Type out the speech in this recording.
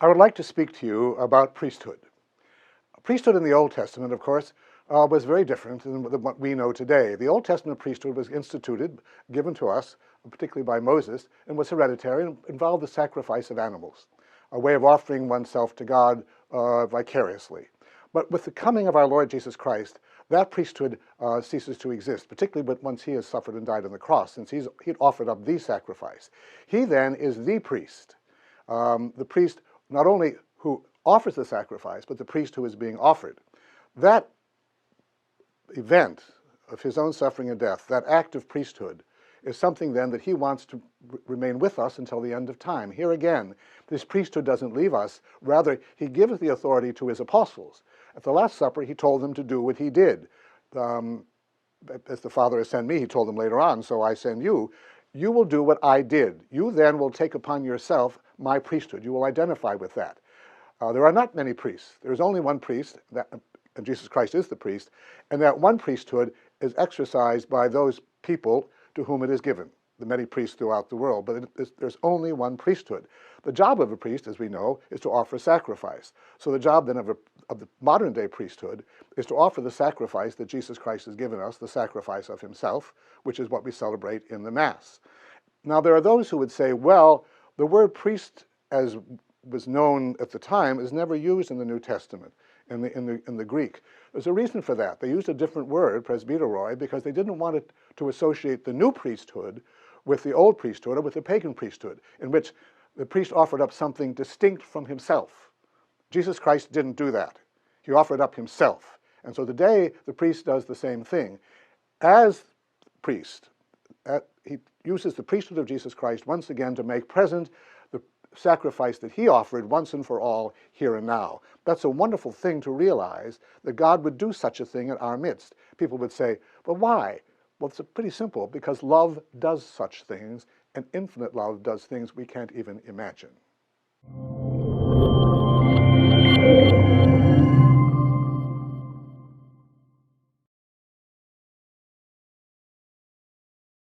I would like to speak to you about priesthood. Priesthood in the Old Testament, of course, was very different than what we know today. The Old Testament priesthood was instituted, given to us, particularly by Moses, and was hereditary and involved the sacrifice of animals, a way of offering oneself to God vicariously. But with the coming of our Lord Jesus Christ, that priesthood ceases to exist, particularly once he has suffered and died on the cross, since he'd offered up the sacrifice. He then is the priest. The priest not only who offers the sacrifice, but the priest who is being offered. That event of his own suffering and death, that act of priesthood, is something then that he wants to remain with us until the end of time. Here again, this priesthood doesn't leave us. Rather, he gives the authority to his apostles. At the Last Supper, he told them to do what he did. As the Father has sent me, he told them later on, so I send you. You will do what I did. You then will take upon yourself my priesthood. You will identify with that. There are not many priests. There is only one priest, and Jesus Christ is the priest, and that one priesthood is exercised by those people to whom it is given, the many priests throughout the world, but there's only one priesthood. The job of a priest, as we know, is to offer sacrifice. So the job then of the modern-day priesthood is to offer the sacrifice that Jesus Christ has given us, the sacrifice of himself, which is what we celebrate in the Mass. Now, there are those who would say, well, the word priest, as was known at the time, is never used in the New Testament, in the Greek. There's a reason for that. They used a different word, presbyteroi, because they didn't want it to associate the new priesthood with the old priesthood or with the pagan priesthood, in which the priest offered up something distinct from himself. Jesus Christ didn't do that. He offered up himself. And so today, the priest does the same thing. As priest, he uses the priesthood of Jesus Christ once again to make present the sacrifice that he offered once and for all here and now. That's a wonderful thing to realize, that God would do such a thing in our midst. People would say, well, why? Well, it's pretty simple, because love does such things, and infinite love does things we can't even imagine.